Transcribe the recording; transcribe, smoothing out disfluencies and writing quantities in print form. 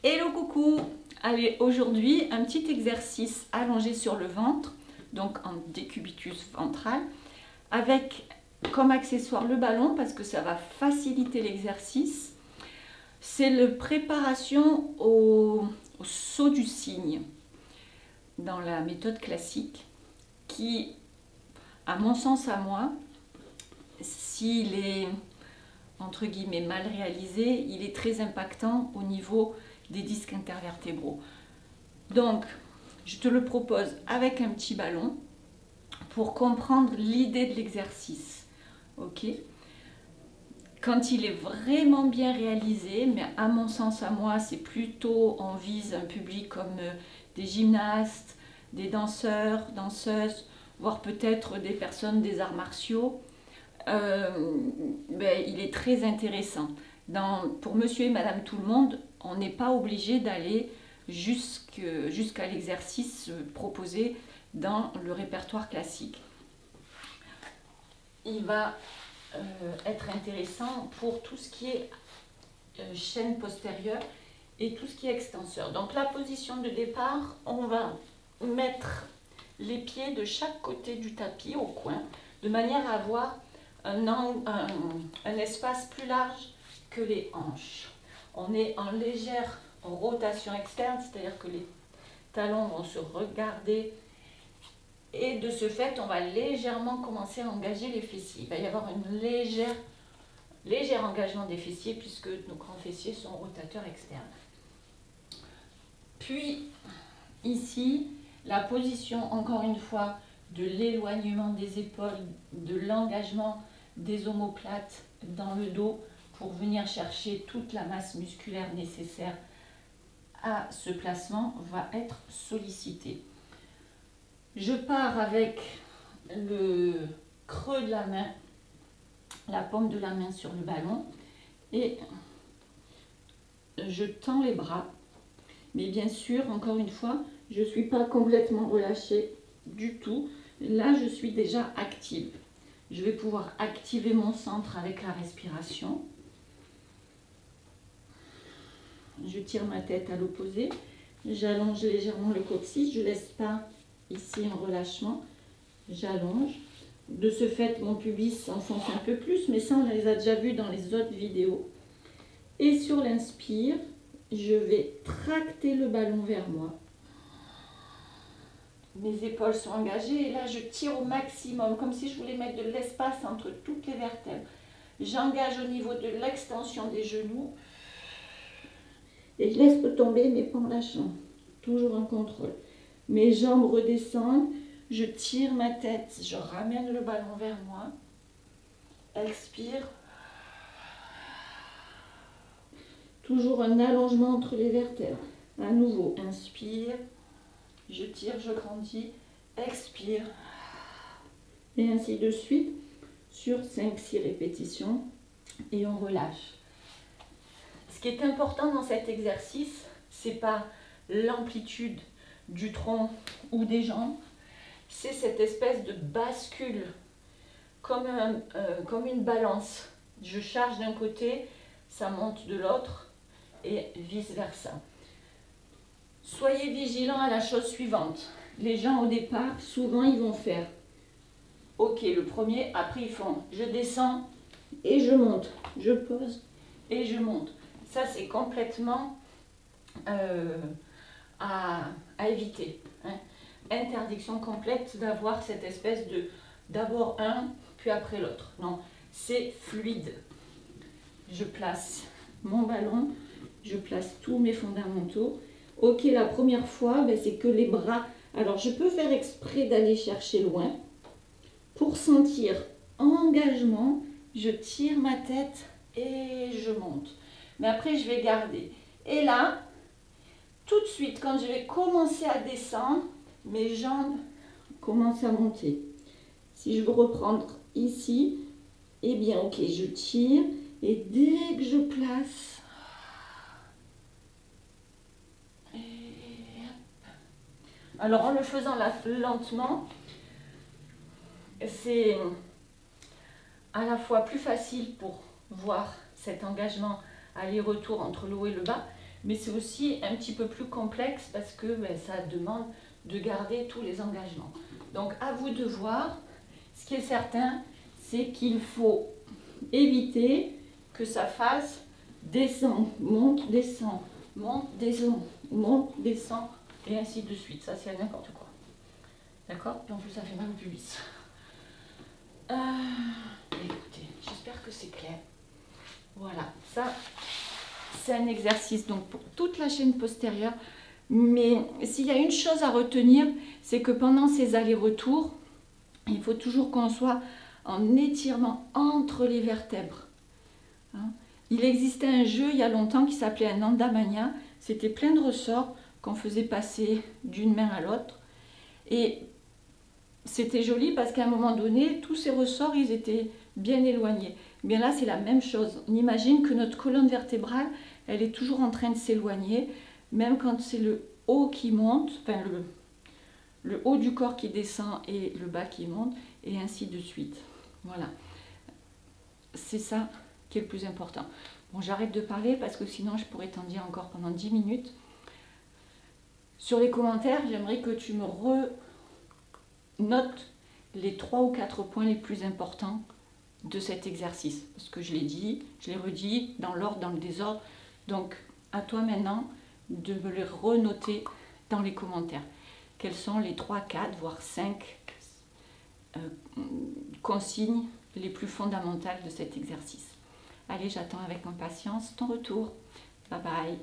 Hello coucou. Allez, aujourd'hui un petit exercice allongé sur le ventre, donc en décubitus ventral, avec comme accessoire le ballon parce que ça va faciliter l'exercice. C'est la préparation au saut du cygne dans la méthode classique qui, à mon sens à moi, s'il est entre guillemets mal réalisé, il est très impactant au niveau des disques intervertébraux. Donc, je te le propose avec un petit ballon pour comprendre l'idée de l'exercice. Ok ? Quand il est vraiment bien réalisé, mais à mon sens à moi, c'est plutôt, on vise un public comme des gymnastes, des danseurs, danseuses, voire peut-être des personnes des arts martiaux. Il est très intéressant. Pour monsieur et madame tout le monde, on n'est pas obligé d'aller jusqu'à l'exercice proposé dans le répertoire classique. Il va être intéressant pour tout ce qui est chaîne postérieure et tout ce qui est extenseur. Donc la position de départ, on va mettre les pieds de chaque côté du tapis au coin, de manière à avoir un espace plus large que les hanches. On est en légère rotation externe, c'est-à-dire que les talons vont se regarder et de ce fait, on va légèrement commencer à engager les fessiers. Il va y avoir un léger engagement des fessiers puisque nos grands fessiers sont rotateurs externes. Puis, ici, la position, encore une fois, de l'éloignement des épaules, de l'engagement des omoplates dans le dos pour venir chercher toute la masse musculaire nécessaire à ce placement va être sollicitée. Je pars avec le creux de la main, la paume de la main sur le ballon et je tends les bras. Mais bien sûr, encore une fois, je ne suis pas complètement relâchée du tout. Là, je suis déjà active. Je vais pouvoir activer mon centre avec la respiration. Je tire ma tête à l'opposé. J'allonge légèrement le coccyx. Je ne laisse pas ici en relâchement. J'allonge. De ce fait, mon pubis s'enfonce un peu plus, mais ça, on les a déjà vus dans les autres vidéos. Et sur l'inspire, je vais tracter le ballon vers moi. Mes épaules sont engagées et là je tire au maximum, comme si je voulais mettre de l'espace entre toutes les vertèbres. J'engage au niveau de l'extension des genoux et je laisse tomber mais pas en lâchant. Toujours en contrôle. Mes jambes redescendent, je tire ma tête, je ramène le ballon vers moi. Expire. Toujours un allongement entre les vertèbres. À nouveau, inspire. Je tire, je grandis, expire. Et ainsi de suite sur 5-6 répétitions. Et on relâche. Ce qui est important dans cet exercice, ce n'est pas l'amplitude du tronc ou des jambes, c'est cette espèce de bascule, comme une balance. Je charge d'un côté, ça monte de l'autre et vice-versa. Soyez vigilants à la chose suivante. Les gens au départ, souvent ils vont faire ok le premier, après ils font je descends et je monte, je pose et je monte. Ça c'est complètement à éviter. Hein. Interdiction complète d'avoir cette espèce de d'abord un puis après l'autre. Non, c'est fluide. Je place mon ballon, je place tous mes fondamentaux. Ok, la première fois, c'est que les bras... Alors, je peux faire exprès d'aller chercher loin. Pour sentir engagement, je tire ma tête et je monte. Mais après, je vais garder. Et là, tout de suite, quand je vais commencer à descendre, mes jambes commencent à monter. Si je veux reprendre ici, eh bien, ok, je tire. Et dès que je place... Alors en le faisant lentement, c'est à la fois plus facile pour voir cet engagement aller-retour entre le haut et le bas, mais c'est aussi un petit peu plus complexe parce que ça demande de garder tous les engagements. Donc à vous de voir. Ce qui est certain, c'est qu'il faut éviter que ça fasse descend, monte, descend, monte, descend, monte, descend, et ainsi de suite. Ça, c'est n'importe quoi. D'accord? Et en plus, ça fait mal au pubis. Écoutez, j'espère que c'est clair. Voilà, ça, c'est un exercice donc pour toute la chaîne postérieure. Mais s'il y a une chose à retenir, c'est que pendant ces allers-retours, il faut toujours qu'on soit en étirement entre les vertèbres. Hein? Il existait un jeu il y a longtemps qui s'appelait un andamania. C'était plein de ressorts qu'on faisait passer d'une main à l'autre. Et c'était joli parce qu'à un moment donné, tous ces ressorts, ils étaient bien éloignés. Bien là, c'est la même chose. On imagine que notre colonne vertébrale, elle est toujours en train de s'éloigner, même quand c'est le haut qui monte, enfin le haut du corps qui descend et le bas qui monte, et ainsi de suite. Voilà. C'est ça qui est le plus important. Bon, j'arrête de parler parce que sinon je pourrais t'en dire encore pendant 10 minutes. Sur les commentaires, j'aimerais que tu me notes les 3 ou 4 points les plus importants de cet exercice. Parce que je l'ai dit, je l'ai redit, dans l'ordre, dans le désordre. Donc, à toi maintenant de me les renoter dans les commentaires. Quelles sont les 3, 4, voire 5 consignes les plus fondamentales de cet exercice. Allez, j'attends avec impatience ton retour. Bye bye.